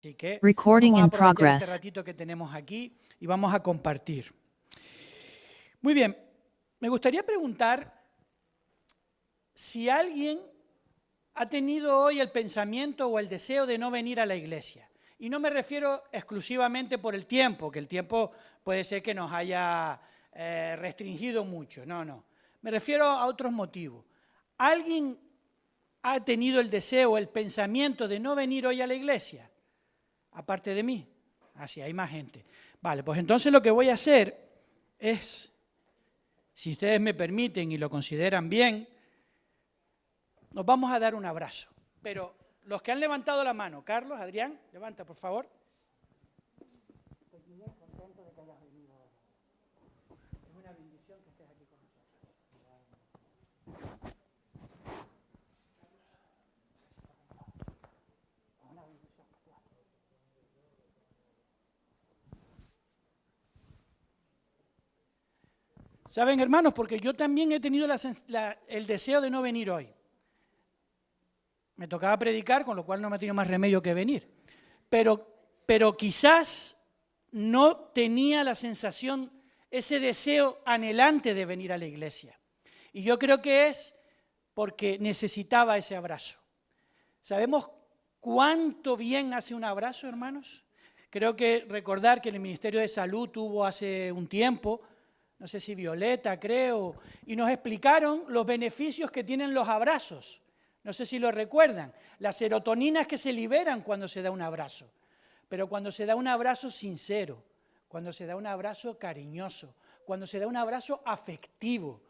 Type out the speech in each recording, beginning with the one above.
Así que Recording vamos a in aprovechar este progress. ratito que tenemos aquí y vamos a compartir. Muy bien, me gustaría preguntar si alguien ha tenido hoy el pensamiento o el deseo de no venir a la iglesia. Y no me refiero exclusivamente por el tiempo, que el tiempo puede ser que nos haya restringido mucho. No. Me refiero a otros motivos. ¿Alguien ha tenido el deseo o el pensamiento de no venir hoy a la iglesia? Aparte de mí. Así, hay más gente. Vale, pues entonces lo que voy a hacer es, si ustedes me permiten y lo consideran bien, nos vamos a dar un abrazo. Pero los que han levantado la mano, Carlos, Adrián, levanta por favor. Estoy muy contento de que hayas venido ahora. Es una bendición que estés aquí con nosotros. Una bendición que estés aquí. ¿Saben, hermanos? Porque yo también he tenido el deseo de no venir hoy. Me tocaba predicar, con lo cual no me ha tenido más remedio que venir. Pero quizás no tenía la sensación, ese deseo anhelante de venir a la iglesia. Y yo creo que es porque necesitaba ese abrazo. ¿Sabemos cuánto bien hace un abrazo, hermanos? Creo que recordar que el Ministerio de Salud tuvo hace un tiempo, no sé si Violeta, creo, y nos explicaron los beneficios que tienen los abrazos. No sé si lo recuerdan, las serotoninas que se liberan cuando se da un abrazo, pero cuando se da un abrazo sincero, cuando se da un abrazo cariñoso, cuando se da un abrazo afectivo.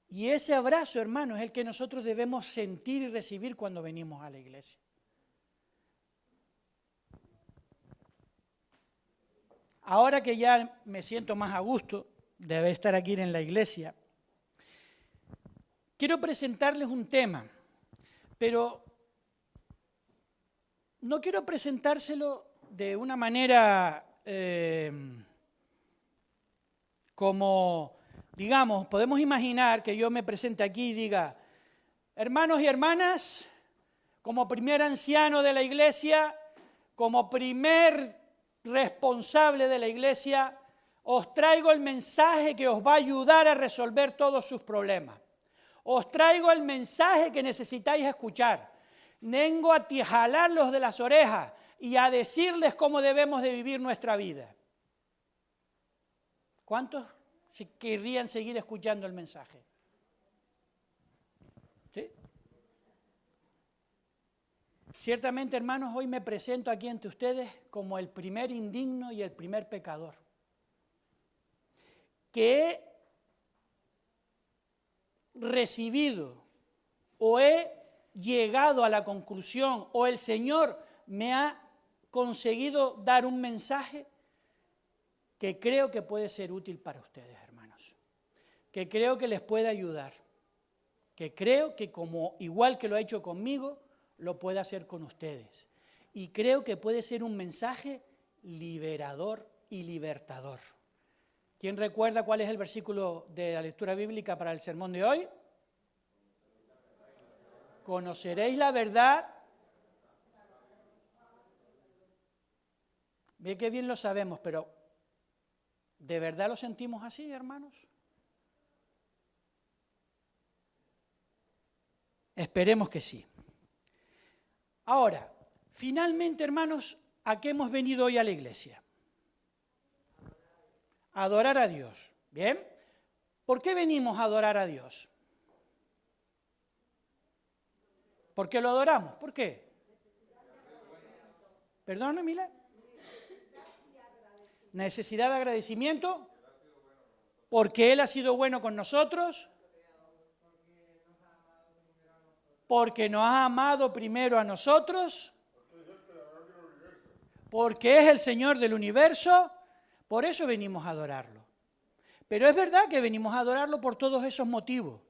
Y ese abrazo, hermano, es el que nosotros debemos sentir y recibir cuando venimos a la iglesia. Ahora que ya me siento más a gusto de estar aquí en la iglesia, quiero presentarles un tema, pero no quiero presentárselo de una manera como, digamos, podemos imaginar que yo me presente aquí y diga, hermanos y hermanas, como primer anciano de la iglesia, como primer responsable de la iglesia, os traigo el mensaje que os va a ayudar a resolver todos sus problemas. Os traigo el mensaje que necesitáis escuchar. Vengo a jalarlos de las orejas y a decirles cómo debemos de vivir nuestra vida. ¿Cuántos querrían seguir escuchando el mensaje? ¿Sí? Ciertamente, hermanos, hoy me presento aquí ante ustedes como el primer indigno y el primer pecador, que he recibido o he llegado a la conclusión o el Señor me ha conseguido dar un mensaje que creo que puede ser útil para ustedes, hermanos, que creo que les puede ayudar, que creo que como igual que lo ha hecho conmigo, lo puede hacer con ustedes. Y creo que puede ser un mensaje liberador y libertador. ¿Quién recuerda cuál es el versículo de la lectura bíblica para el sermón de hoy? Conoceréis la verdad. Bien que bien lo sabemos, pero ¿de verdad lo sentimos así, hermanos? Esperemos que sí. Ahora, finalmente, hermanos, ¿a qué hemos venido hoy a la iglesia? A adorar a Dios. ¿Bien? ¿Por qué venimos a adorar a Dios? ¿Por qué lo adoramos? ¿Por qué? ¿Perdón, Mila? Necesidad de agradecimiento. Porque Él ha sido bueno con nosotros. Porque nos ha amado primero a nosotros. Porque es el Señor del universo. Por eso venimos a adorarlo. Pero es verdad que venimos a adorarlo por todos esos motivos.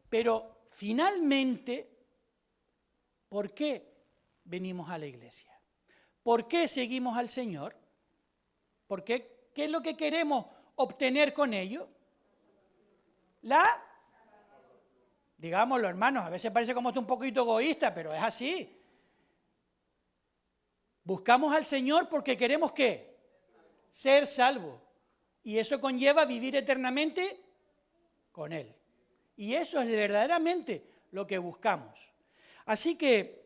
Pero finalmente, ¿por qué venimos a la iglesia? ¿Por qué seguimos al Señor? ¿Por qué? ¿Qué es lo que queremos obtener con ello? Digámoslo, hermanos, a veces parece como esto un poquito egoísta, pero es así. Buscamos al Señor porque queremos ¿qué? Ser salvos. Y eso conlleva vivir eternamente con Él. Y eso es verdaderamente lo que buscamos. Así que,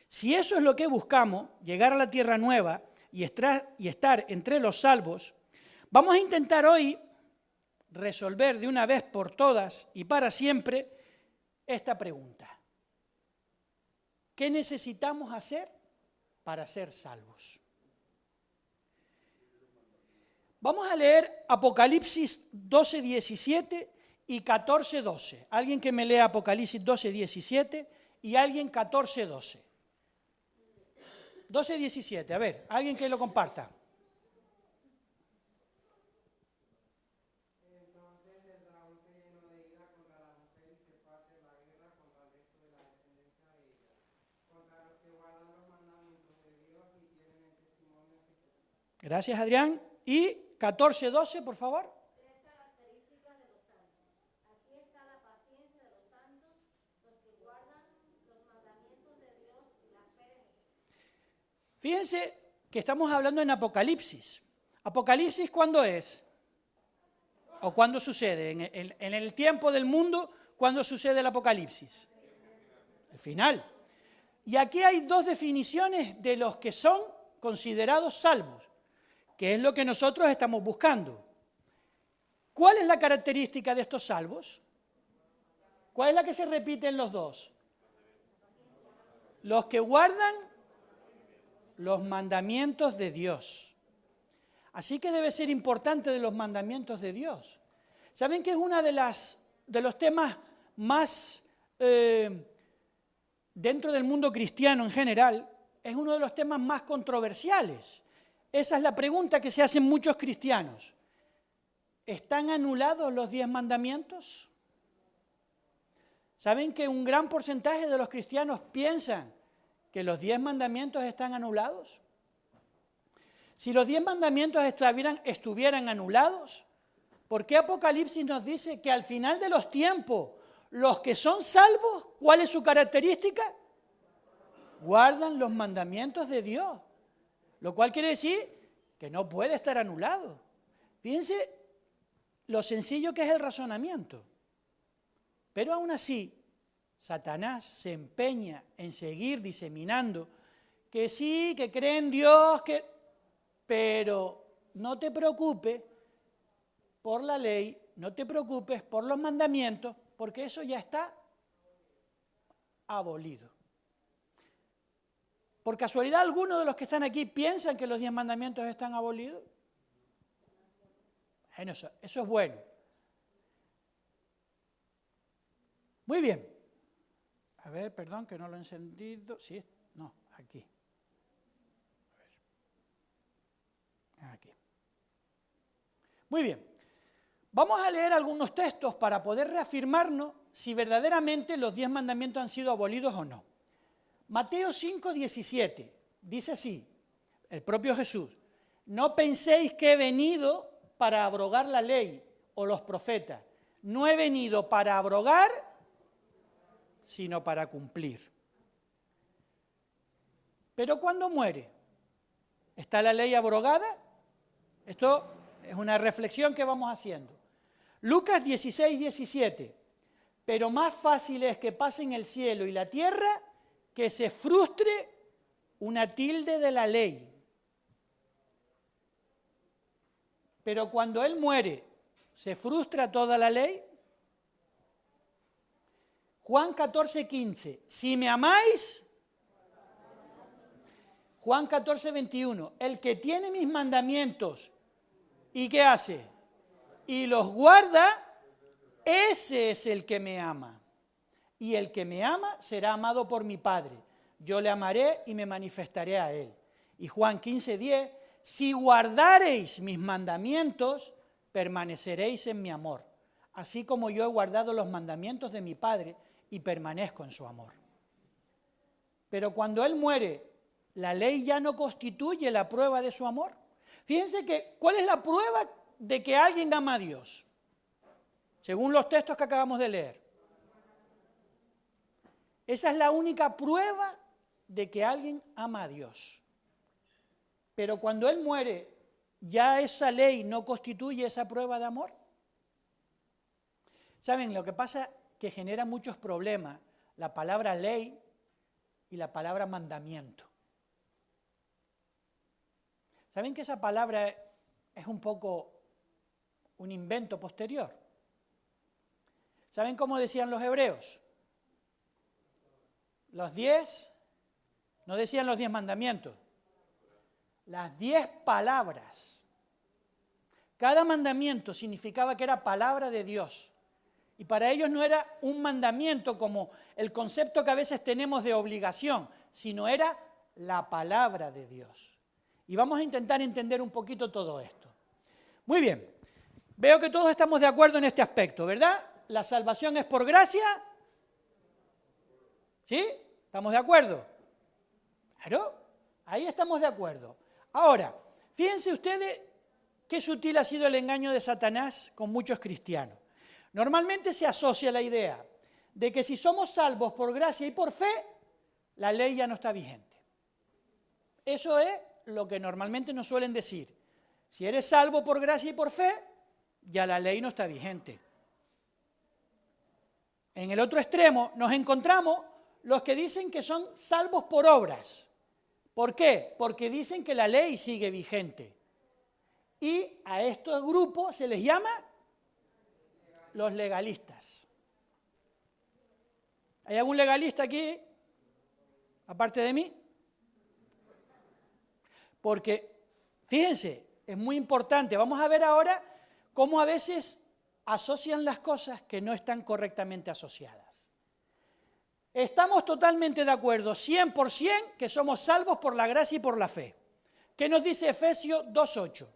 si eso es lo que buscamos, llegar a la tierra nueva y estar entre los salvos, vamos a intentar hoy resolver de una vez por todas y para siempre esta pregunta. ¿Qué necesitamos hacer para ser salvos? Vamos a leer Apocalipsis 12, 17 y 14, 12. Alguien que me lea Apocalipsis 12, 17 y alguien 14, 12. 12, 17, a ver, alguien que lo comparta. Gracias, Adrián. Y 14, 12, por favor. Tres características de los santos. Aquí está la paciencia de los santos, los que guardan los mandamientos de Dios y la fe de Jesús. Fíjense que estamos hablando en Apocalipsis. ¿Apocalipsis cuándo es? ¿O cuándo sucede? En el tiempo del mundo, ¿cuándo sucede el Apocalipsis? El final. Y aquí hay dos definiciones de los que son considerados salvos, que es lo que nosotros estamos buscando. ¿Cuál es la característica de estos salvos? ¿Cuál es la que se repite en los dos? Los que guardan los mandamientos de Dios. Así que debe ser importante de los mandamientos de Dios. ¿Saben que es uno de los temas más, dentro del mundo cristiano en general, es uno de los temas más controversiales? Esa es la pregunta que se hacen muchos cristianos. ¿Están anulados los 10 mandamientos? ¿Saben que un gran porcentaje de los cristianos piensan que los 10 mandamientos están anulados? Si los 10 mandamientos estuvieran anulados, ¿por qué Apocalipsis nos dice que al final de los tiempos, los que son salvos, ¿cuál es su característica? Guardan los mandamientos de Dios. Lo cual quiere decir que no puede estar anulado. Fíjense lo sencillo que es el razonamiento. Pero aún así, Satanás se empeña en seguir diseminando que sí, que cree en Dios, pero no te preocupes por la ley, no te preocupes por los mandamientos, porque eso ya está abolido. ¿Por casualidad alguno de los que están aquí piensan que los 10 mandamientos están abolidos? Bueno, eso es bueno. Muy bien. A ver, perdón, que no lo he encendido. Sí, no, aquí. A ver. Aquí. Muy bien. Vamos a leer algunos textos para poder reafirmarnos si verdaderamente los 10 mandamientos han sido abolidos o no. Mateo 5, 17, dice así, el propio Jesús: no penséis que he venido para abrogar la ley o los profetas. No he venido para abrogar, sino para cumplir. Pero cuando muere, ¿está la ley abrogada? Esto es una reflexión que vamos haciendo. Lucas 16, 17. Pero más fácil es que pasen el cielo y la tierra que se frustre una tilde de la ley. Pero cuando Él muere, ¿se frustra toda la ley? Juan 14, 15. Si me amáis, Juan 14, 21. El que tiene mis mandamientos, ¿y qué hace? Y los guarda, ese es el que me ama. Y el que me ama será amado por mi Padre. Yo le amaré y me manifestaré a él. Y Juan 15, 10. Si guardareis mis mandamientos, permaneceréis en mi amor, así como yo he guardado los mandamientos de mi Padre y permanezco en su amor. Pero cuando Él muere, ¿la ley ya no constituye la prueba de su amor? Fíjense que, ¿cuál es la prueba de que alguien ama a Dios? Según los textos que acabamos de leer. Esa es la única prueba de que alguien ama a Dios. Pero cuando Él muere, ¿ya esa ley no constituye esa prueba de amor? ¿Saben? Lo que pasa es que genera muchos problemas la palabra ley y la palabra mandamiento. ¿Saben que esa palabra es un poco un invento posterior? ¿Saben cómo decían los hebreos? Los 10, no decían los 10 mandamientos, las 10 palabras. Cada mandamiento significaba que era palabra de Dios. Y para ellos no era un mandamiento como el concepto que a veces tenemos de obligación, sino era la palabra de Dios. Y vamos a intentar entender un poquito todo esto. Muy bien, veo que todos estamos de acuerdo en este aspecto, ¿verdad? La salvación es por gracia. ¿Sí? ¿Estamos de acuerdo? Claro, ahí estamos de acuerdo. Ahora, fíjense ustedes qué sutil ha sido el engaño de Satanás con muchos cristianos. Normalmente se asocia la idea de que si somos salvos por gracia y por fe, la ley ya no está vigente. Eso es lo que normalmente nos suelen decir. Si eres salvo por gracia y por fe, ya la ley no está vigente. En el otro extremo nos encontramos los que dicen que son salvos por obras. ¿Por qué? Porque dicen que la ley sigue vigente. Y a estos grupos se les llama los legalistas. ¿Hay algún legalista aquí, aparte de mí? Porque, fíjense, es muy importante. Vamos a ver ahora cómo a veces asocian las cosas que no están correctamente asociadas. Estamos totalmente de acuerdo, 100%, que somos salvos por la gracia y por la fe. ¿Qué nos dice Efesios 2:8?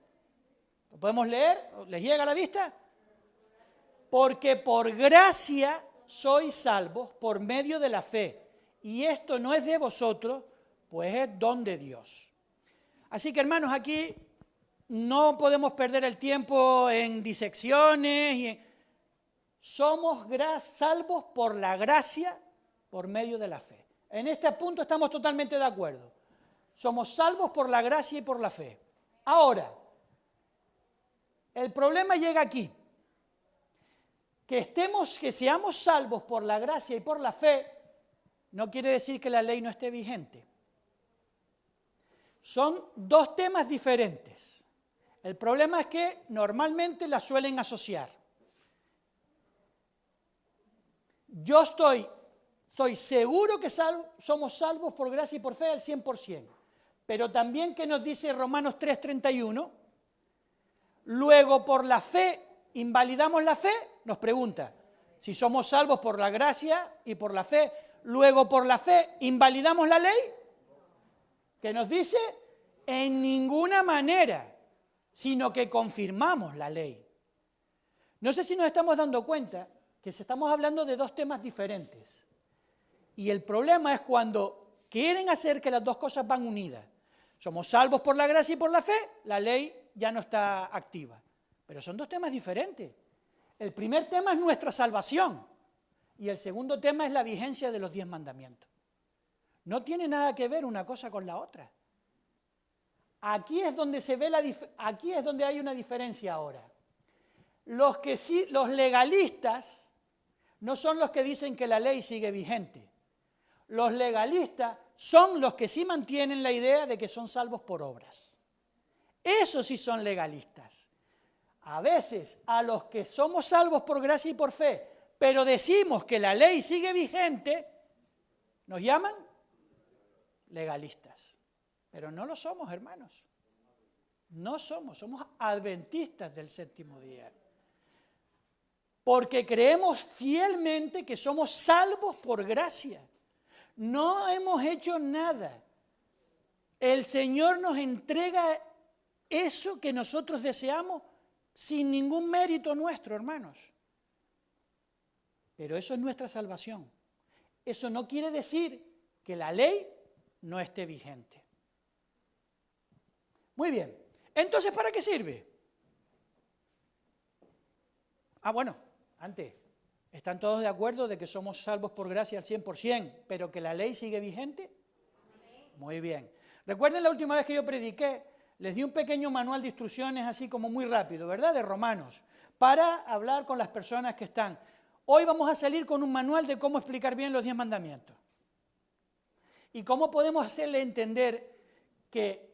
¿Lo podemos leer? ¿Les llega a la vista? Porque por gracia sois salvos por medio de la fe. Y esto no es de vosotros, pues es don de Dios. Así que, hermanos, aquí no podemos perder el tiempo en disecciones. Somos salvos por la gracia, por medio de la fe. En este punto estamos totalmente de acuerdo. Somos salvos por la gracia y por la fe. Ahora, el problema llega aquí. Que seamos salvos por la gracia y por la fe, no quiere decir que la ley no esté vigente. Son dos temas diferentes. El problema es que normalmente las suelen asociar. Yo estoy seguro que somos salvos por gracia y por fe al 100%. Pero también, ¿qué nos dice Romanos 3:31? Luego, por la fe, ¿invalidamos la fe? Nos pregunta. Si somos salvos por la gracia y por la fe, luego por la fe, ¿invalidamos la ley? ¿Qué nos dice? En ninguna manera, sino que confirmamos la ley. No sé si nos estamos dando cuenta que estamos hablando de dos temas diferentes. Y el problema es cuando quieren hacer que las dos cosas van unidas. Somos salvos por la gracia y por la fe, la ley ya no está activa. Pero son dos temas diferentes. El primer tema es nuestra salvación y el segundo tema es la vigencia de los 10 mandamientos. No tiene nada que ver una cosa con la otra. Aquí es donde aquí es donde hay una diferencia ahora. Los legalistas no son los que dicen que la ley sigue vigente. Los legalistas son los que sí mantienen la idea de que son salvos por obras. Esos sí son legalistas. A veces, a los que somos salvos por gracia y por fe, pero decimos que la ley sigue vigente, nos llaman legalistas. Pero no lo somos, hermanos. No somos adventistas del séptimo día. Porque creemos fielmente que somos salvos por gracia. No hemos hecho nada. El Señor nos entrega eso que nosotros deseamos sin ningún mérito nuestro, hermanos. Pero eso es nuestra salvación. Eso no quiere decir que la ley no esté vigente. Muy bien. Entonces, ¿para qué sirve? Bueno, antes, ¿están todos de acuerdo de que somos salvos por gracia al 100%, pero que la ley sigue vigente? Muy bien. Recuerden la última vez que yo prediqué, les di un pequeño manual de instrucciones así como muy rápido, ¿verdad? De Romanos, para hablar con las personas que están. Hoy vamos a salir con un manual de cómo explicar bien los 10 mandamientos. Y cómo podemos hacerle entender que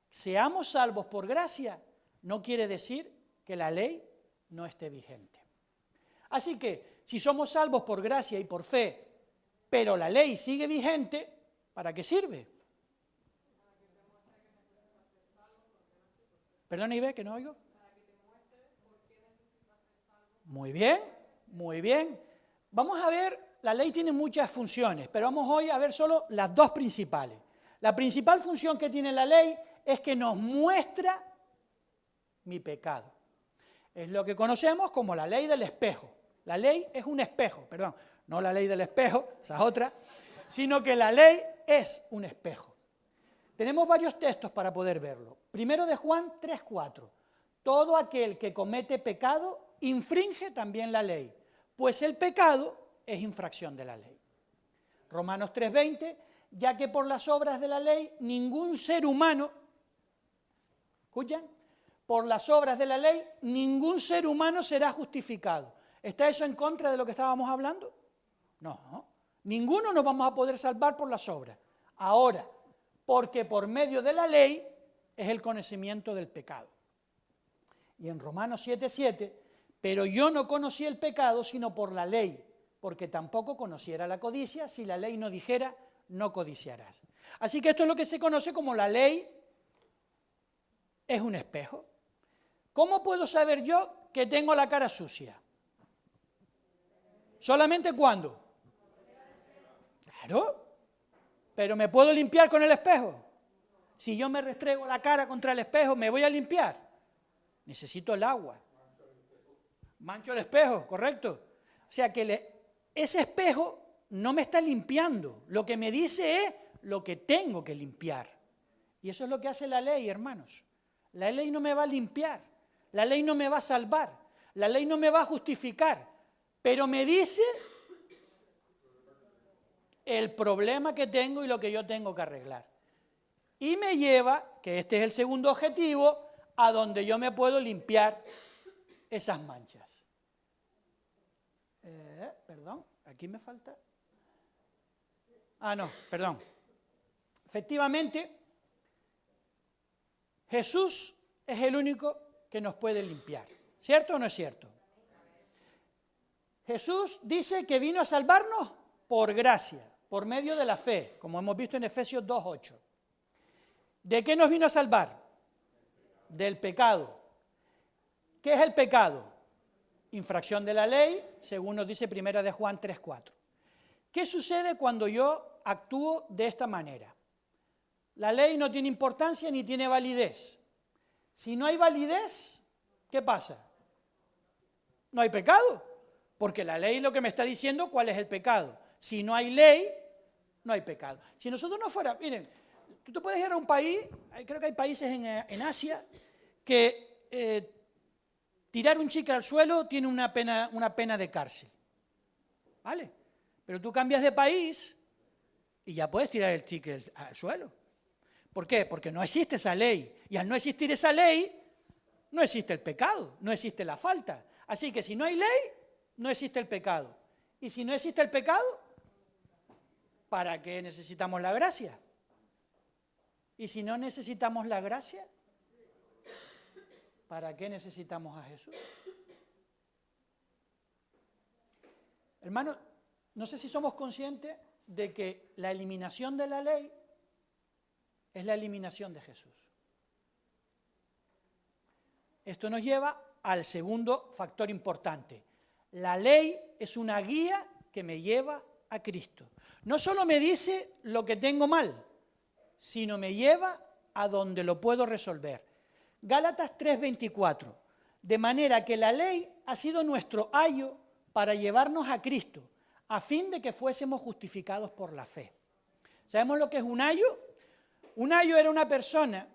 seamos salvos por gracia no quiere decir que la ley no esté vigente. Así que si somos salvos por gracia y por fe, pero la ley sigue vigente, ¿para qué sirve? Perdón, Ibe, que no oigo. Muy bien, muy bien. Vamos a ver, la ley tiene muchas funciones, pero vamos hoy a ver solo las dos principales. La principal función que tiene la ley es que nos muestra mi pecado. Es lo que conocemos como la ley del espejo. La ley es un espejo, perdón, no la ley del espejo, esa es otra, sino que la ley es un espejo. Tenemos varios textos para poder verlo. Primero de Juan 3:4. Todo aquel que comete pecado infringe también la ley, pues el pecado es infracción de la ley. Romanos 3:20, ya que por las obras de la ley ningún ser humano, ¿escuchan? Por las obras de la ley ningún ser humano será justificado. ¿Está eso en contra de lo que estábamos hablando? No, ninguno nos vamos a poder salvar por las obras. Ahora, porque por medio de la ley es el conocimiento del pecado. Y en Romanos 7:7, pero yo no conocí el pecado sino por la ley, porque tampoco conociera la codicia si la ley no dijera, no codiciarás. Así que esto es lo que se conoce como la ley es un espejo. ¿Cómo puedo saber yo que tengo la cara sucia? ¿Solamente cuándo? Claro, pero ¿me puedo limpiar con el espejo? Si yo me restrego la cara contra el espejo, ¿me voy a limpiar? Necesito el agua. Mancho el espejo, correcto. O sea que ese espejo no me está limpiando. Lo que me dice es lo que tengo que limpiar. Y eso es lo que hace la ley, hermanos. La ley no me va a limpiar. La ley no me va a salvar. La ley no me va a justificar. Pero me dice el problema que tengo y lo que yo tengo que arreglar. Y me lleva, que este es el segundo objetivo, a donde yo me puedo limpiar esas manchas. Perdón, aquí me falta. No, perdón. Efectivamente, Jesús es el único que nos puede limpiar. ¿Cierto o no es cierto? Jesús dice que vino a salvarnos por gracia, por medio de la fe, como hemos visto en Efesios 2:8. ¿De qué nos vino a salvar? Del pecado. ¿Qué es el pecado? Infracción de la ley, según nos dice Primera de Juan 3:4. ¿Qué sucede cuando yo actúo de esta manera? La ley no tiene importancia ni tiene validez. Si no hay validez, ¿qué pasa? No hay pecado, porque la ley lo que me está diciendo cuál es el pecado. Si no hay ley, no hay pecado. Si nosotros no fuera, miren, tú te puedes ir a un país, creo que hay países en Asia, que tirar un chicle al suelo tiene una pena de cárcel. ¿Vale? Pero tú cambias de país y ya puedes tirar el chicle al suelo. ¿Por qué? Porque no existe esa ley. Y al no existir esa ley, no existe el pecado, no existe la falta. Así que si no hay ley, no existe el pecado. Y si no existe el pecado, ¿para qué necesitamos la gracia? Y si no necesitamos la gracia, ¿para qué necesitamos a Jesús? Hermanos, no sé si somos conscientes de que la eliminación de la ley es la eliminación de Jesús. Esto nos lleva al segundo factor importante. La ley es una guía que me lleva a Cristo. No solo me dice lo que tengo mal, sino me lleva a donde lo puedo resolver. Gálatas 3:24. De manera que la ley ha sido nuestro ayo para llevarnos a Cristo, a fin de que fuésemos justificados por la fe. ¿Sabemos lo que es un ayo? Un ayo era una persona,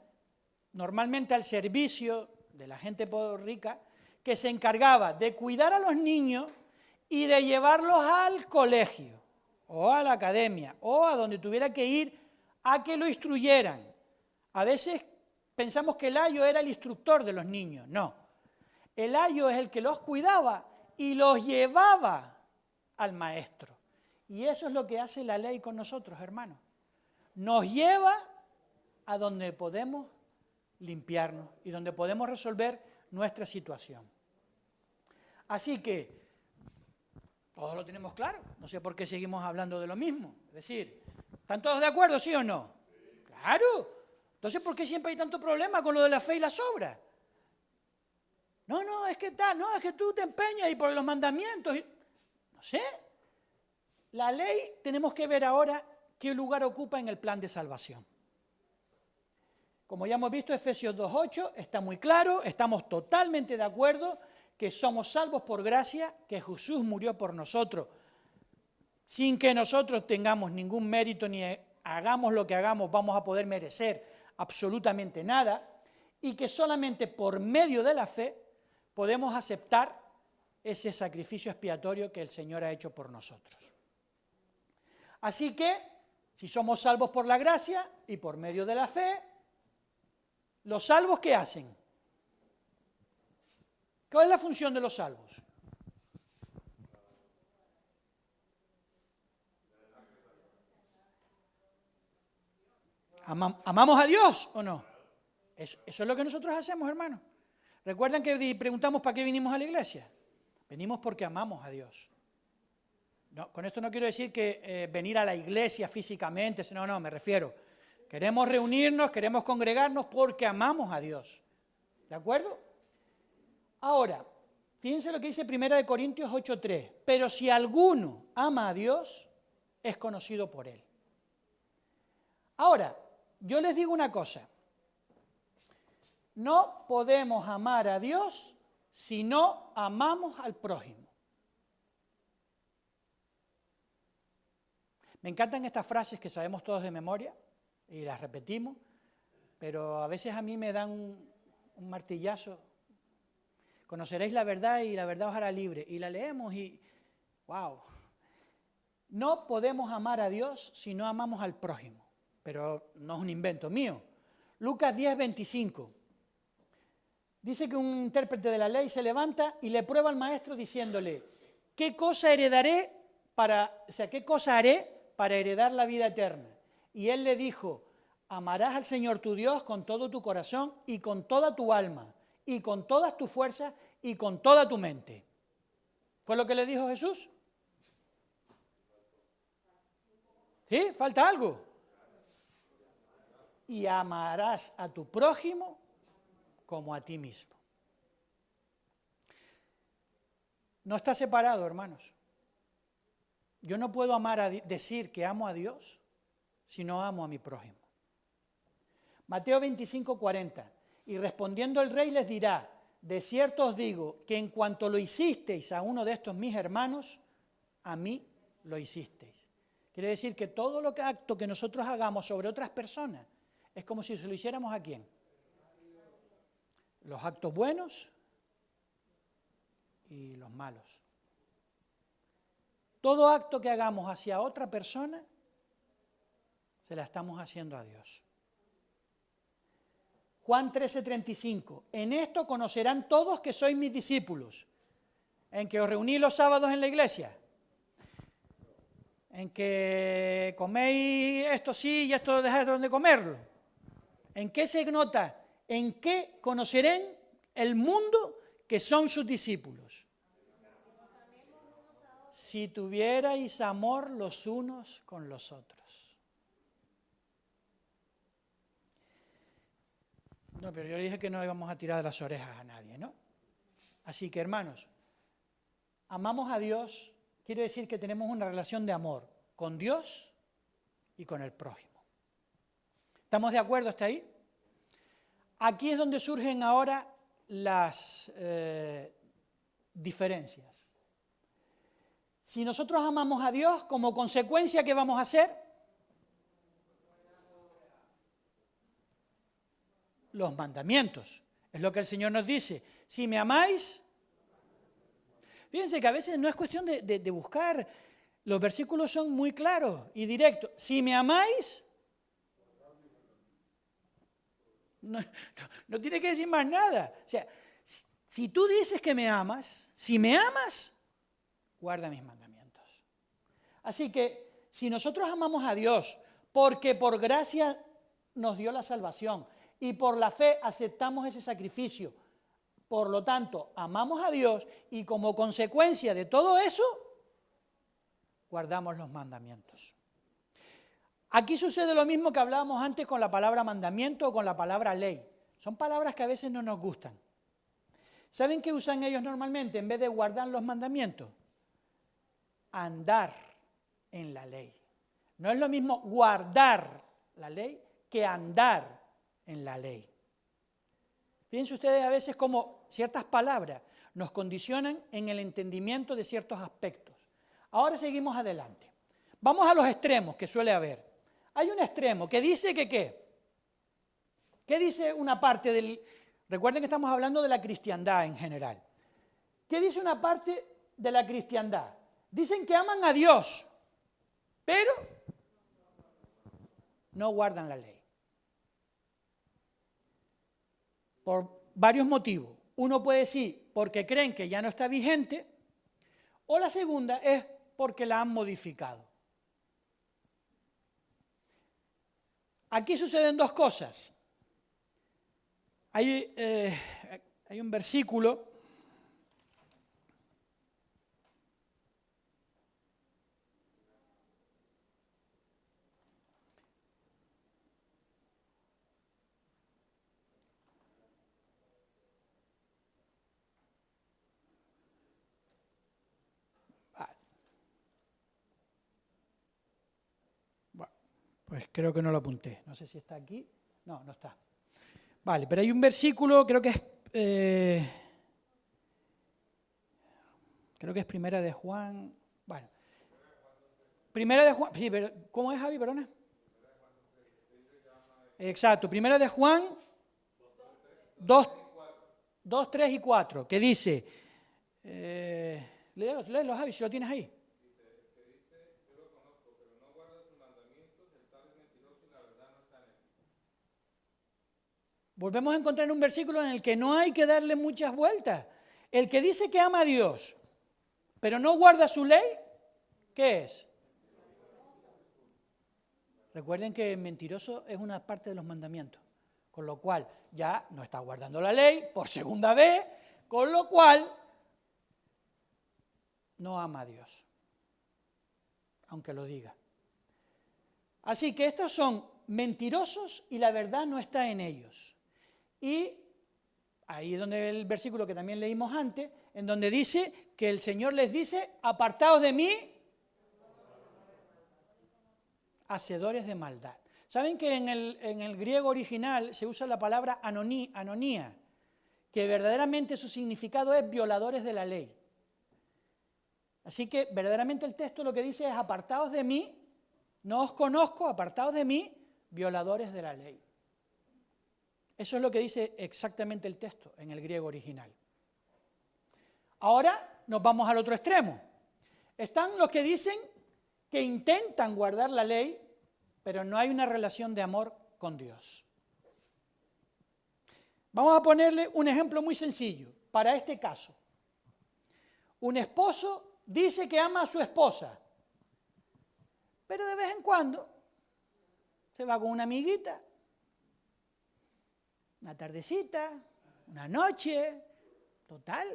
normalmente al servicio de la gente rica, que se encargaba de cuidar a los niños y de llevarlos al colegio, o a la academia, o a donde tuviera que ir a que lo instruyeran. A veces pensamos que el ayo era el instructor de los niños. No. El ayo es el que los cuidaba y los llevaba al maestro. Y eso es lo que hace la ley con nosotros, hermanos. Nos lleva a donde podemos limpiarnos y donde podemos resolver nuestra situación. Así que, todos lo tenemos claro. No sé por qué seguimos hablando de lo mismo. Es decir, ¿están todos de acuerdo, sí o no? Claro. Entonces, ¿por qué siempre hay tanto problema con lo de la fe y las obras? No, es que tal, no, es que tú te empeñas y por los mandamientos. No sé. La ley tenemos que ver ahora qué lugar ocupa en el plan de salvación. Como ya hemos visto, Efesios 2:8 está muy claro, estamos totalmente de acuerdo que somos salvos por gracia, que Jesús murió por nosotros, sin que nosotros tengamos ningún mérito ni hagamos lo que hagamos, vamos a poder merecer absolutamente nada, y que solamente por medio de la fe podemos aceptar ese sacrificio expiatorio que el Señor ha hecho por nosotros. Así que, si somos salvos por la gracia y por medio de la fe, ¿los salvos qué hacen? ¿Cuál es la función de los salvos? ¿Amamos a Dios o no? Eso es lo que nosotros hacemos, hermano. ¿Recuerdan que preguntamos para qué vinimos a la iglesia? Venimos porque amamos a Dios. No, con esto no quiero decir que venir a la iglesia físicamente, no, me refiero. Queremos reunirnos, queremos congregarnos porque amamos a Dios. ¿De acuerdo? Ahora, fíjense lo que dice 1 Corintios 8:3. Pero si alguno ama a Dios, es conocido por Él. Ahora, yo les digo una cosa. No podemos amar a Dios si no amamos al prójimo. Me encantan estas frases que sabemos todos de memoria y las repetimos, pero a veces a mí me dan un martillazo. Conoceréis la verdad y la verdad os hará libre. Y la leemos y ¡wow! No podemos amar a Dios si no amamos al prójimo, pero no es un invento mío. Lucas 10:25. Dice que un intérprete de la ley se levanta y le prueba al maestro diciéndole, ¿qué cosa haré para heredar la vida eterna? Y él le dijo, amarás al Señor tu Dios con todo tu corazón y con toda tu alma y con todas tus fuerzas y con toda tu mente. ¿Fue lo que le dijo Jesús? ¿Sí? ¿Falta algo? Y amarás a tu prójimo como a ti mismo. No está separado, hermanos. Yo no puedo decir que amo a Dios si no amo a mi prójimo. Mateo 25:40. Y respondiendo el rey les dirá, de cierto os digo que en cuanto lo hicisteis a uno de estos mis hermanos, a mí lo hicisteis. Quiere decir que todo acto que nosotros hagamos sobre otras personas es como si se lo hiciéramos a ¿quién? Los actos buenos y los malos. Todo acto que hagamos hacia otra persona, se la estamos haciendo a Dios. Juan 13:35. En esto conocerán todos que sois mis discípulos. En que os reunís los sábados en la iglesia. En que coméis esto sí y esto dejáis de comerlo. ¿En qué se nota? ¿En qué conocerán el mundo que son sus discípulos? Si tuvierais amor los unos con los otros. No, pero yo dije que no íbamos a tirar de las orejas a nadie, ¿no? Así que, hermanos, amamos a Dios, quiere decir que tenemos una relación de amor con Dios y con el prójimo. ¿Estamos de acuerdo hasta ahí? Aquí es donde surgen ahora las diferencias. Si nosotros amamos a Dios, como consecuencia, ¿qué vamos a hacer? Los mandamientos. Es lo que el Señor nos dice. Si me amáis, fíjense que a veces no es cuestión de buscar, los versículos son muy claros y directos. Si me amáis, No tiene que decir más nada. O sea, si tú dices que me amas, si me amas, guarda mis mandamientos. Así que si nosotros amamos a Dios, porque por gracia nos dio la salvación y por la fe aceptamos ese sacrificio, por lo tanto, amamos a Dios y como consecuencia de todo eso, guardamos los mandamientos. Aquí sucede lo mismo que hablábamos antes con la palabra mandamiento o con la palabra ley. Son palabras que a veces no nos gustan. ¿Saben qué usan ellos normalmente en vez de guardar los mandamientos? Andar en la ley. No es lo mismo guardar la ley que andar en la ley. Fíjense ustedes a veces cómo ciertas palabras nos condicionan en el entendimiento de ciertos aspectos. Ahora seguimos adelante. Vamos a los extremos que suele haber. Hay un extremo que dice que ¿qué? ¿Qué dice una parte del...? Recuerden que estamos hablando de la cristiandad en general. ¿Qué dice una parte de la cristiandad? Dicen que aman a Dios, pero no guardan la ley. Por varios motivos. Uno puede decir porque creen que ya no está vigente, o la segunda es porque la han modificado. Aquí suceden dos cosas. Hay un versículo pues creo que no lo apunté. No sé si está aquí. No, no está. Vale, pero hay un versículo, creo que es Primera de Juan. Bueno, Primera de Juan. Sí, pero ¿cómo es, Javi? Perdona. Exacto, Primera de Juan 2, 3 y 4, que dice, léelo, Javi, si lo tienes ahí. Volvemos a encontrar un versículo en el que no hay que darle muchas vueltas. El que dice que ama a Dios, pero no guarda su ley, ¿qué es? Recuerden que mentiroso es una parte de los mandamientos, con lo cual ya no está guardando la ley por segunda vez, con lo cual no ama a Dios, aunque lo diga. Así que estos son mentirosos y la verdad no está en ellos. Y ahí es donde el versículo que también leímos antes, en donde dice que el Señor les dice, apartaos de mí, hacedores de maldad. ¿Saben que en el griego original se usa la palabra anonía, que verdaderamente su significado es violadores de la ley? Así que verdaderamente el texto lo que dice es, apartaos de mí, no os conozco, apartaos de mí, violadores de la ley. Eso es lo que dice exactamente el texto en el griego original. Ahora nos vamos al otro extremo. Están los que dicen que intentan guardar la ley, pero no hay una relación de amor con Dios. Vamos a ponerle un ejemplo muy sencillo para este caso. Un esposo dice que ama a su esposa, pero de vez en cuando se va con una amiguita, una tardecita, una noche, total.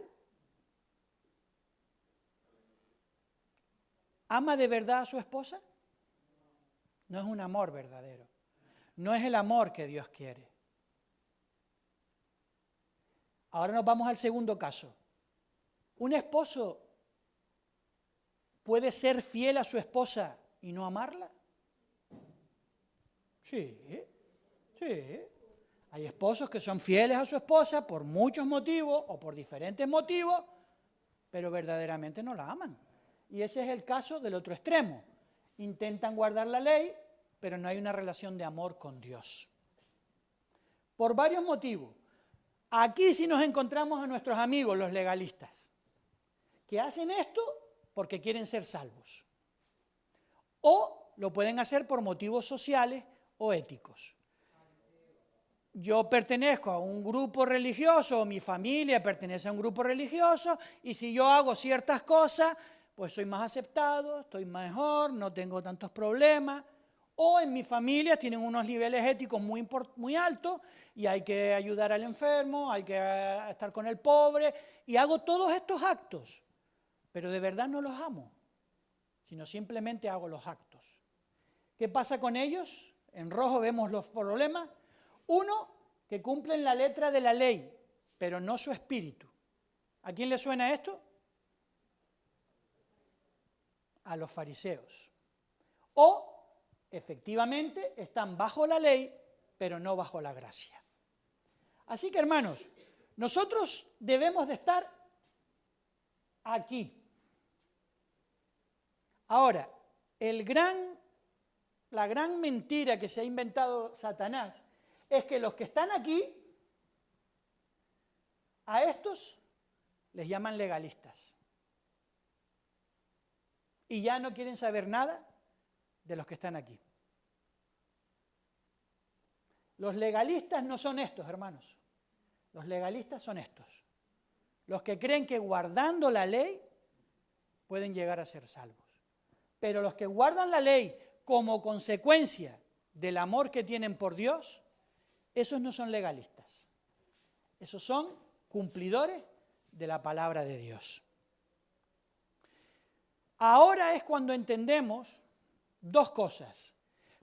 ¿Ama de verdad a su esposa? No es un amor verdadero. No es el amor que Dios quiere. Ahora nos vamos al segundo caso. ¿Un esposo puede ser fiel a su esposa y no amarla? Sí, sí. Hay esposos que son fieles a su esposa por muchos motivos o por diferentes motivos, pero verdaderamente no la aman. Y ese es el caso del otro extremo. Intentan guardar la ley, pero no hay una relación de amor con Dios. Por varios motivos. Aquí sí nos encontramos a nuestros amigos, los legalistas, que hacen esto porque quieren ser salvos. O lo pueden hacer por motivos sociales o éticos. yo pertenezco a un grupo religioso o mi familia pertenece a un grupo religioso y si yo hago ciertas cosas, pues soy más aceptado, estoy mejor, no tengo tantos problemas. O en mi familia tienen unos niveles éticos muy altos y hay que ayudar al enfermo, hay que estar con el pobre y hago todos estos actos, pero de verdad no los amo, sino simplemente hago los actos. ¿Qué pasa con ellos? En rojo vemos los problemas. Uno, que cumplen la letra de la ley, pero no su espíritu. ¿A quién le suena esto? A los fariseos. O, efectivamente, están bajo la ley, pero no bajo la gracia. Así que, hermanos, nosotros debemos de estar aquí. Ahora, la gran mentira que se ha inventado Satanás es que los que están aquí, a estos les llaman legalistas. Y ya no quieren saber nada de los que están aquí. Los legalistas no son estos, hermanos. Los legalistas son estos. Los que creen que guardando la ley pueden llegar a ser salvos. Pero los que guardan la ley como consecuencia del amor que tienen por Dios, esos no son legalistas. Esos son cumplidores de la palabra de Dios. Ahora es cuando entendemos dos cosas.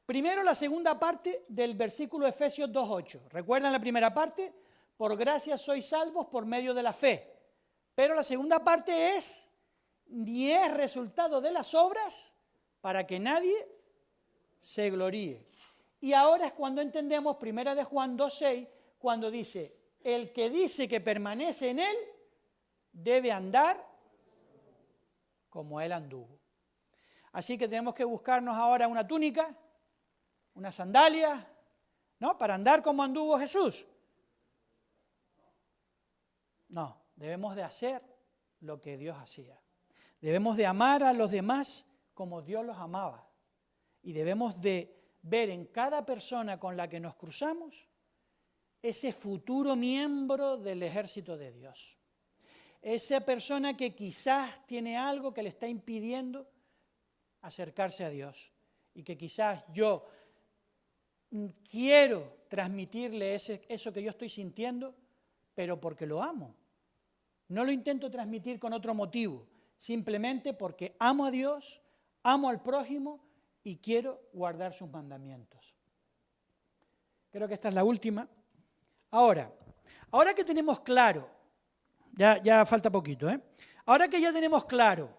Primero, la segunda parte del versículo Efesios 2:8. ¿Recuerdan la primera parte? Por gracia sois salvos por medio de la fe. Pero la segunda parte es, ni es resultado de las obras para que nadie se gloríe. Y ahora es cuando entendemos 1 de Juan 2:6, cuando dice, el que dice que permanece en él, debe andar como él anduvo. Así que tenemos que buscarnos ahora una túnica, una sandalia, ¿no? Para andar como anduvo Jesús. No, debemos de hacer lo que Dios hacía. Debemos de amar a los demás como Dios los amaba. Y debemos de ver en cada persona con la que nos cruzamos ese futuro miembro del ejército de Dios. Esa persona que quizás tiene algo que le está impidiendo acercarse a Dios y que quizás yo quiero transmitirle eso que yo estoy sintiendo, pero porque lo amo. No lo intento transmitir con otro motivo, simplemente porque amo a Dios, amo al prójimo y quiero guardar sus mandamientos. Creo que esta es la última. Ahora que tenemos claro, ya falta poquito, Ahora que ya tenemos claro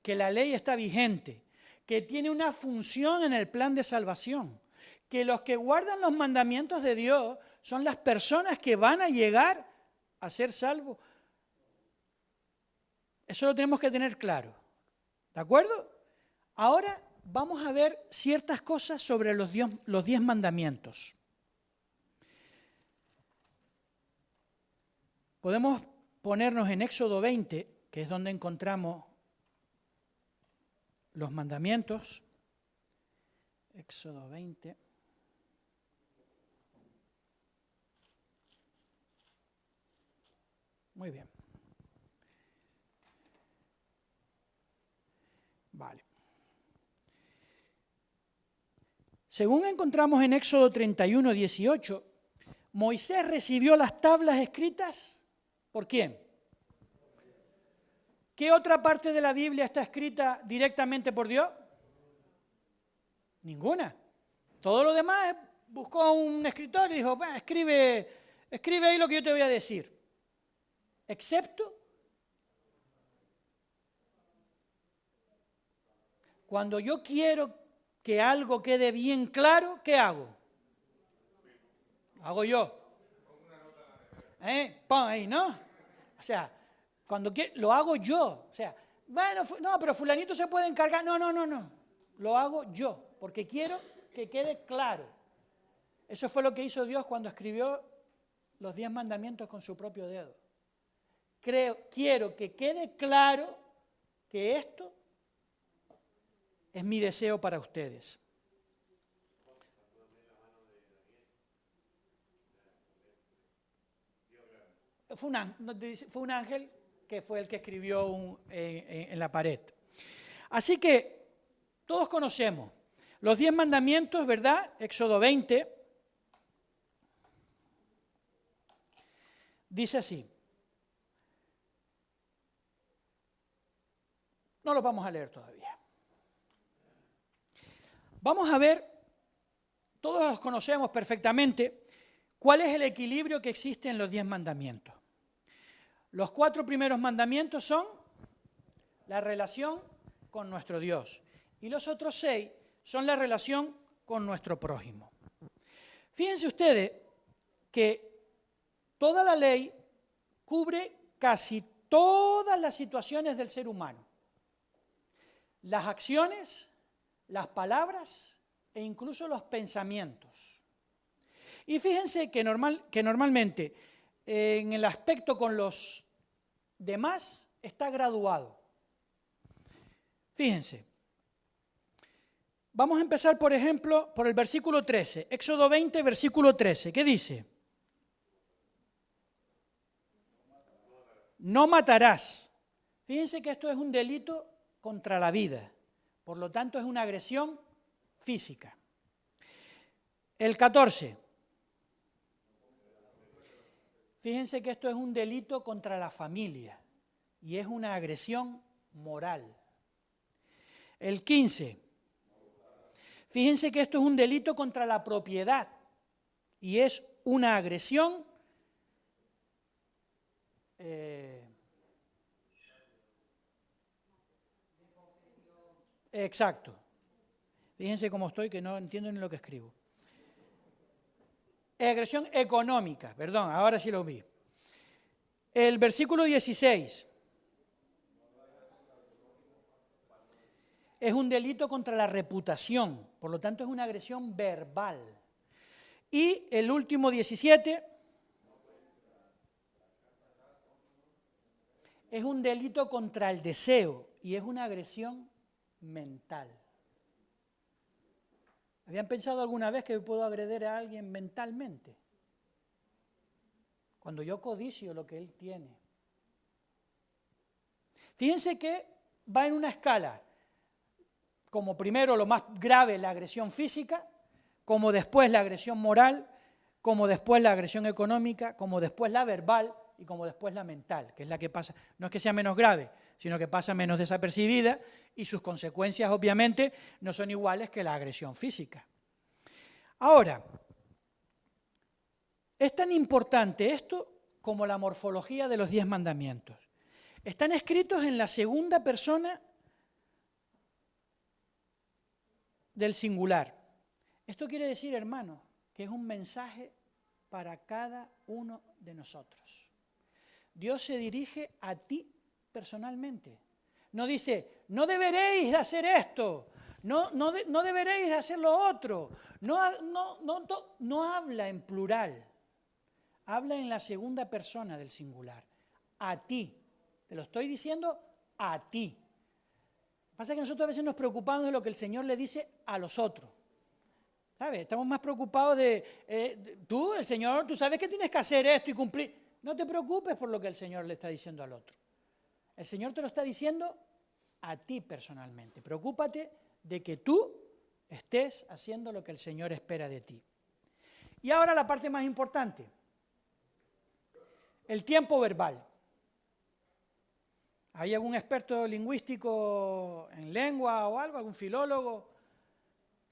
que la ley está vigente, que tiene una función en el plan de salvación, que los que guardan los mandamientos de Dios son las personas que van a llegar a ser salvos. Eso lo tenemos que tener claro. ¿De acuerdo? Ahora vamos a ver ciertas cosas sobre los 10 mandamientos. Podemos ponernos en Éxodo 20, que es donde encontramos los mandamientos. Éxodo 20. Muy bien. Vale. Según encontramos en Éxodo 31, 18, Moisés recibió las tablas escritas, ¿por quién? ¿Qué otra parte de la Biblia está escrita directamente por Dios? Ninguna. Todo lo demás buscó un escritor y dijo, escribe ahí lo que yo te voy a decir. Excepto cuando yo quiero que algo quede bien claro, ¿qué hago? Lo hago yo. Pon ahí, ¿no? O sea, cuando lo hago yo. O sea, bueno, no, pero fulanito se puede encargar. No. Lo hago yo, porque quiero que quede claro. Eso fue lo que hizo Dios cuando escribió los 10 mandamientos con su propio dedo. Quiero que quede claro que esto es mi deseo para ustedes. Fue un ángel que fue el que escribió en la pared. Así que todos conocemos los 10 mandamientos, ¿verdad? Éxodo 20. Dice así. No los vamos a leer todavía. Vamos a ver, todos los conocemos perfectamente, cuál es el equilibrio que existe en los 10 mandamientos. Los 4 primeros mandamientos son la relación con nuestro Dios y los otros 6 son la relación con nuestro prójimo. Fíjense ustedes que toda la ley cubre casi todas las situaciones del ser humano. Las acciones, las palabras e incluso los pensamientos. Y fíjense que normalmente en el aspecto con los demás está graduado. Fíjense. Vamos a empezar, por ejemplo, por el versículo 13. Éxodo 20, versículo 13. ¿Qué dice? No matarás. Fíjense que esto es un delito contra la vida. Por lo tanto, es una agresión física. El 14. Fíjense que esto es un delito contra la familia y es una agresión moral. El 15. Fíjense que esto es un delito contra la propiedad y es una agresión exacto. Fíjense cómo estoy, que no entiendo ni lo que escribo. Agresión económica, perdón, ahora sí lo vi. El versículo 16. Es un delito contra la reputación, por lo tanto es una agresión verbal. Y el último 17 es un delito contra el deseo y es una agresión mental. ¿Habían pensado alguna vez que puedo agredir a alguien mentalmente? Cuando yo codicio lo que él tiene. Fíjense que va en una escala. Como primero lo más grave la agresión física, como después la agresión moral, como después la agresión económica, como después la verbal y como después la mental, que es la que pasa, no es que sea menos grave, sino que pasa menos desapercibida y sus consecuencias obviamente no son iguales que la agresión física. Ahora, es tan importante esto como la morfología de los 10 mandamientos. Están escritos en la segunda persona del singular. Esto quiere decir, hermano, que es un mensaje para cada uno de nosotros. Dios se dirige a ti personalmente. No dice, no deberéis de hacer esto, no deberéis de hacer lo otro. No habla en plural, habla en la segunda persona del singular. A ti, te lo estoy diciendo a ti. Pasa que nosotros a veces nos preocupamos de lo que el Señor le dice a los otros. ¿Sabes? Estamos más preocupados el Señor, tú sabes que tienes que hacer esto y cumplir. No te preocupes por lo que el Señor le está diciendo al otro. El Señor te lo está diciendo a ti personalmente. Preocúpate de que tú estés haciendo lo que el Señor espera de ti. Y ahora la parte más importante. El tiempo verbal. ¿Hay algún experto lingüístico en lengua o algo, algún filólogo?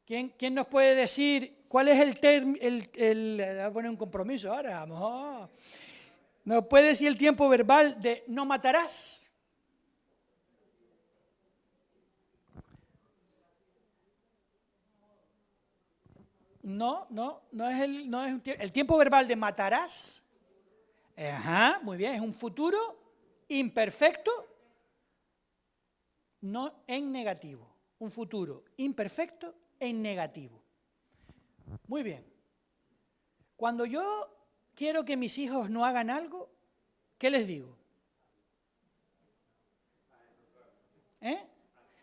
¿Quién nos puede decir cuál es el término? Voy a poner un compromiso ahora, vamos. ¿Nos puede decir el tiempo verbal de no matarás? No es el tiempo verbal de matarás. Ajá, muy bien, es un futuro imperfecto, no en negativo. Un futuro imperfecto en negativo. Muy bien. Cuando yo quiero que mis hijos no hagan algo, ¿qué les digo?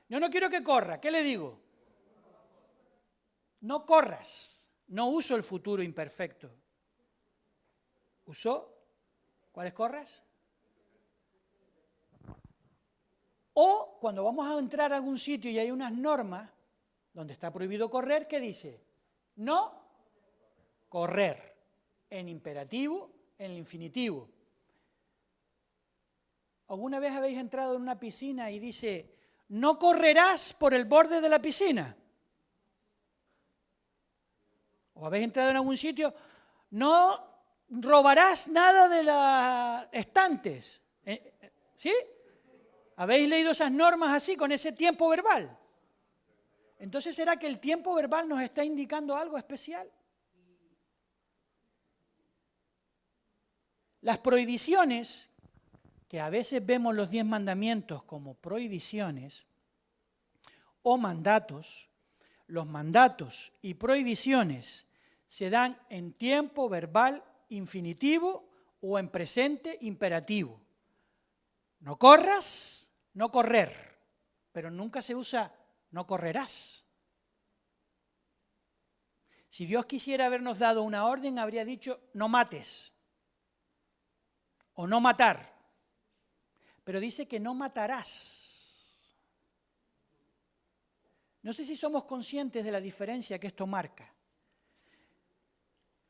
Yo no quiero que corra, ¿qué le digo? No corras. No uso el futuro imperfecto. Uso ¿Cuáles corres? O cuando vamos a entrar a algún sitio y hay unas normas donde está prohibido correr, ¿qué dice? No correr, en imperativo, en el infinitivo. ¿Alguna vez habéis entrado en una piscina y dice, no correrás por el borde de la piscina? ¿O habéis entrado en algún sitio, no robarás nada de las estantes? ¿Sí? ¿Habéis leído esas normas así, con ese tiempo verbal? Entonces, ¿será que el tiempo verbal nos está indicando algo especial? Las prohibiciones, que a veces vemos los 10 mandamientos como prohibiciones o mandatos, los mandatos y prohibiciones se dan en tiempo verbal infinitivo o en presente imperativo. No corras, no correr, pero nunca se usa no correrás. Si Dios quisiera habernos dado una orden, habría dicho no mates o no matar, pero dice que no matarás. No sé si somos conscientes de la diferencia que esto marca.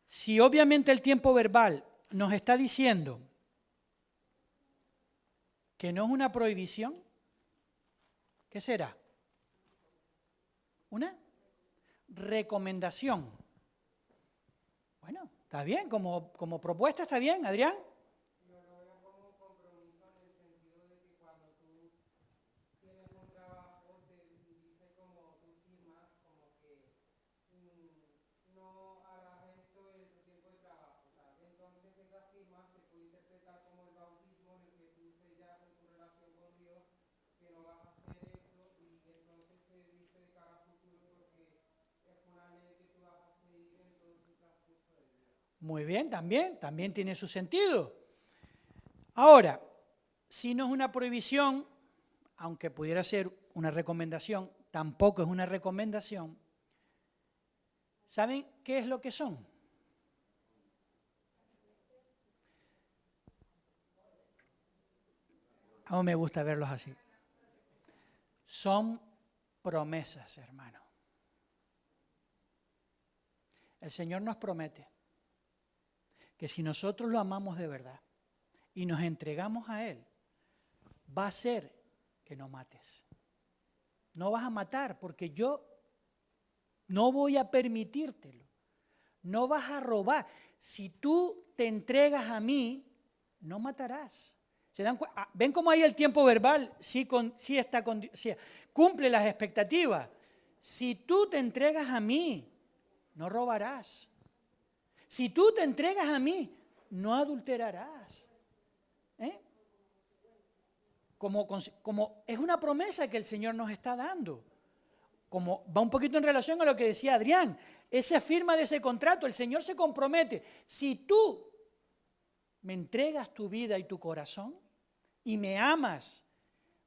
Si obviamente el tiempo verbal nos está diciendo que no es una prohibición, ¿qué será? Una recomendación. Bueno, está bien, como propuesta está bien, Adrián. Yo lo veo como un compromiso en el sentido de que cuando tú tienes un trabajo te dice como tú firmas como que no harás esto en tu tiempo de trabajo, ¿sabes? Entonces esa firma se puede interpretar como el bautismo en el que tú sellas en tu relación con Dios que no vas a hacer esto y entonces se dice de cara a futuro porque es una ley que tú vas a seguir en todo tu transcurso de vida. Muy bien, también tiene su sentido. Ahora, si no es una prohibición, aunque pudiera ser una recomendación, tampoco es una recomendación. ¿Saben qué es lo que son? A mí me gusta verlos así. Son promesas, hermano. El Señor nos promete que si nosotros lo amamos de verdad y nos entregamos a Él, va a ser que no mates. No vas a matar porque yo no voy a permitírtelo. No vas a robar. Si tú te entregas a mí, no matarás. ¿Ven cómo ahí el tiempo verbal sí cumple las expectativas? Si tú te entregas a mí, no robarás. Si tú te entregas a mí, no adulterarás. Como es una promesa que el Señor nos está dando. Como va un poquito en relación a lo que decía Adrián, esa firma de ese contrato, el Señor se compromete. Si tú me entregas tu vida y tu corazón y me amas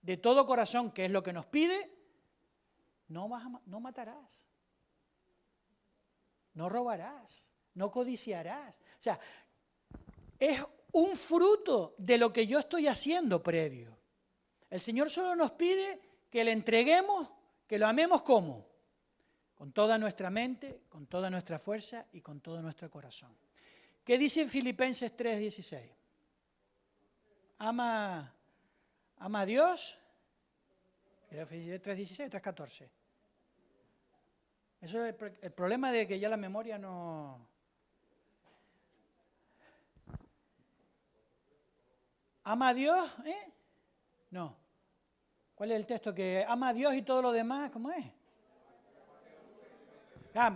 de todo corazón, que es lo que nos pide, no matarás, no robarás, no codiciarás. O sea, es un fruto de lo que yo estoy haciendo previo. El Señor solo nos pide que le entreguemos, que lo amemos ¿cómo? Con toda nuestra mente, con toda nuestra fuerza y con todo nuestro corazón. ¿Qué dice Filipenses 3:16? Ama a Dios. 3:16, 3:14. Eso es el problema de que ya la memoria no... ¿Ama a Dios? No. ¿Cuál es el texto? Que ama a Dios y todo lo demás, ¿cómo es?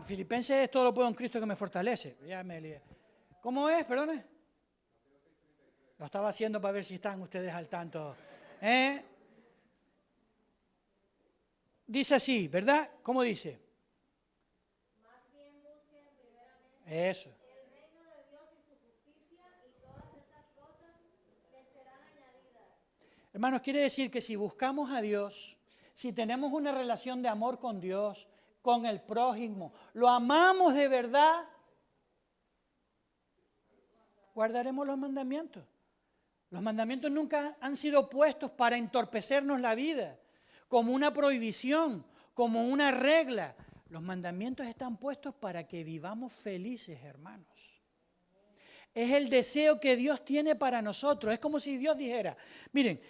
Filipenses es todo lo puedo en Cristo que me fortalece. Ya me lié. ¿Cómo es? Perdone. Lo estaba haciendo para ver si están ustedes al tanto. Dice así, ¿verdad? ¿Cómo dice? Más bien busquen primeramente Eso. el reino de Dios y su justicia, y todas estas cosas les serán añadidas. Hermanos, quiere decir que si buscamos a Dios, si tenemos una relación de amor con Dios, con el prójimo, lo amamos de verdad, guardaremos los mandamientos. Los mandamientos nunca han sido puestos para entorpecernos la vida, como una prohibición, como una regla. Los mandamientos están puestos para que vivamos felices, hermanos. Es el deseo que Dios tiene para nosotros. Es como si Dios dijera, miren,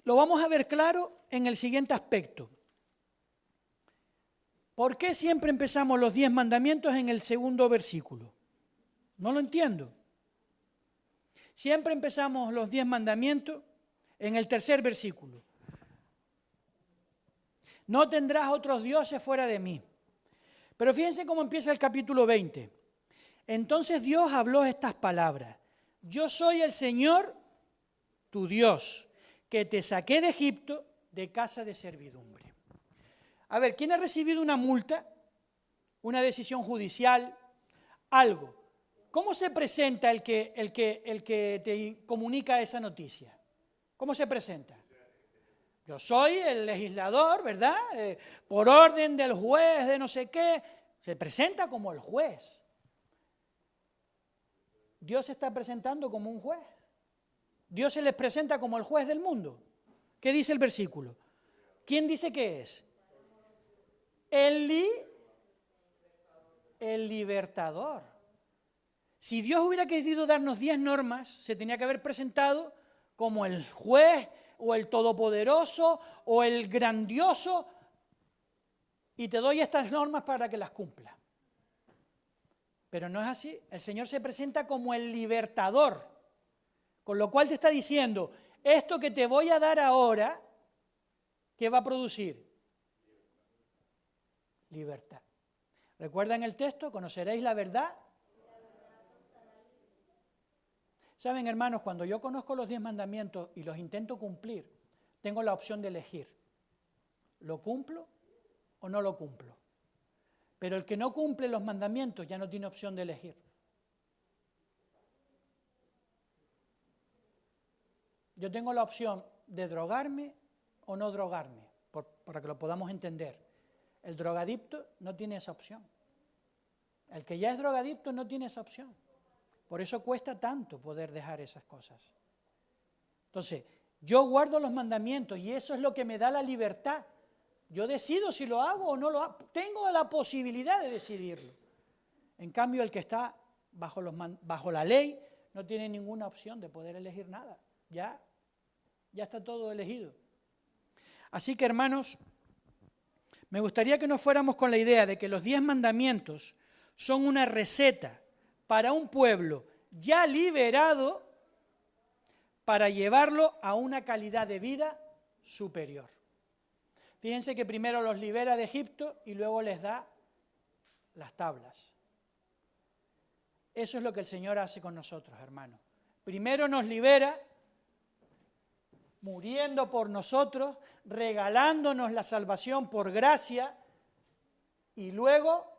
lo vamos a ver claro en el siguiente aspecto. ¿Por qué siempre empezamos los 10 mandamientos en el segundo versículo? No lo entiendo. Siempre empezamos los 10 mandamientos en el tercer versículo. No tendrás otros dioses fuera de mí. Pero fíjense cómo empieza el capítulo 20. Entonces Dios habló estas palabras. Yo soy el Señor, tu Dios, que te saqué de Egipto, de casa de servidumbre. A ver, ¿quién ha recibido una multa, una decisión judicial, algo? ¿Cómo se presenta el que te comunica esa noticia? ¿Cómo se presenta? Yo soy el legislador, ¿verdad? Por orden del juez de no sé qué. Se presenta como el juez. Dios se está presentando como un juez. Dios se les presenta como el juez del mundo. ¿Qué dice el versículo? ¿Quién dice que es? El libertador. Si Dios hubiera querido darnos 10 normas, se tenía que haber presentado como el juez o el todopoderoso o el grandioso y te doy estas normas para que las cumpla. Pero no es así. El Señor se presenta como el libertador, con lo cual te está diciendo, esto que te voy a dar ahora, ¿qué va a producir? Libertad. ¿Recuerdan el texto? ¿Conoceréis la verdad? Saben, hermanos, cuando yo conozco los 10 mandamientos y los intento cumplir, tengo la opción de elegir. ¿Lo cumplo o no lo cumplo? Pero el que no cumple los mandamientos ya no tiene opción de elegir. Yo tengo la opción de drogarme o no drogarme, para que lo podamos entender. El drogadicto no tiene esa opción. El que ya es drogadicto no tiene esa opción. Por eso cuesta tanto poder dejar esas cosas. Entonces, yo guardo los mandamientos y eso es lo que me da la libertad. Yo decido si lo hago o no lo hago. Tengo la posibilidad de decidirlo. En cambio, el que está bajo la ley no tiene ninguna opción de poder elegir nada. Ya está todo elegido. Así que, hermanos, me gustaría que nos fuéramos con la idea de que los 10 mandamientos son una receta para un pueblo ya liberado para llevarlo a una calidad de vida superior. Fíjense que primero los libera de Egipto y luego les da las tablas. Eso es lo que el Señor hace con nosotros, hermanos. Primero nos libera, muriendo por nosotros, regalándonos la salvación por gracia, y luego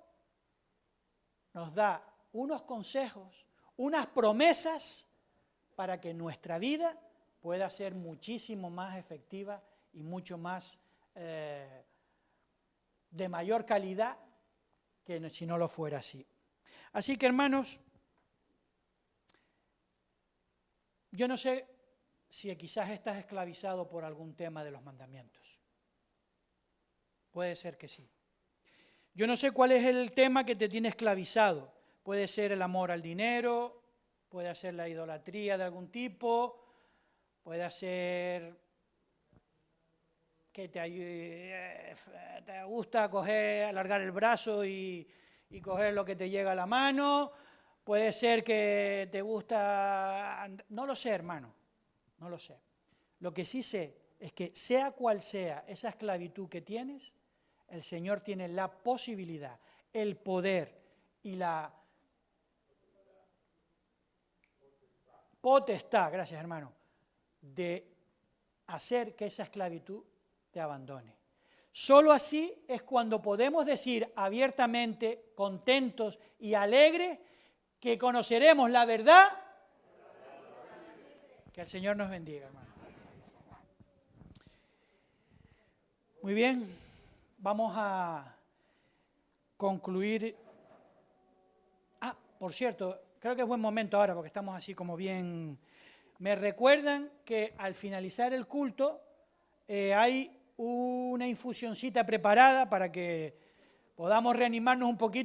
nos da unos consejos, unas promesas para que nuestra vida pueda ser muchísimo más efectiva y mucho más de mayor calidad que si no lo fuera así. Así que, hermanos, yo no sé si quizás estás esclavizado por algún tema de los mandamientos. Puede ser que sí. Yo no sé cuál es el tema que te tiene esclavizado. Puede ser el amor al dinero, puede ser la idolatría de algún tipo, puede ser que te gusta alargar el brazo y coger lo que te llega a la mano, puede ser que te gusta... No lo sé, hermano, no lo sé. Lo que sí sé es que sea cual sea esa esclavitud que tienes, el Señor tiene la posibilidad, el poder y la potestad, gracias hermano, de hacer que esa esclavitud te abandone. Solo así es cuando podemos decir abiertamente, contentos y alegres, que conoceremos la verdad. Que el Señor nos bendiga, hermano. Muy bien, vamos a concluir. Por cierto, creo que es buen momento ahora porque estamos así como bien Me recuerdan que al finalizar el culto hay una infusioncita preparada para que podamos reanimarnos un poquito.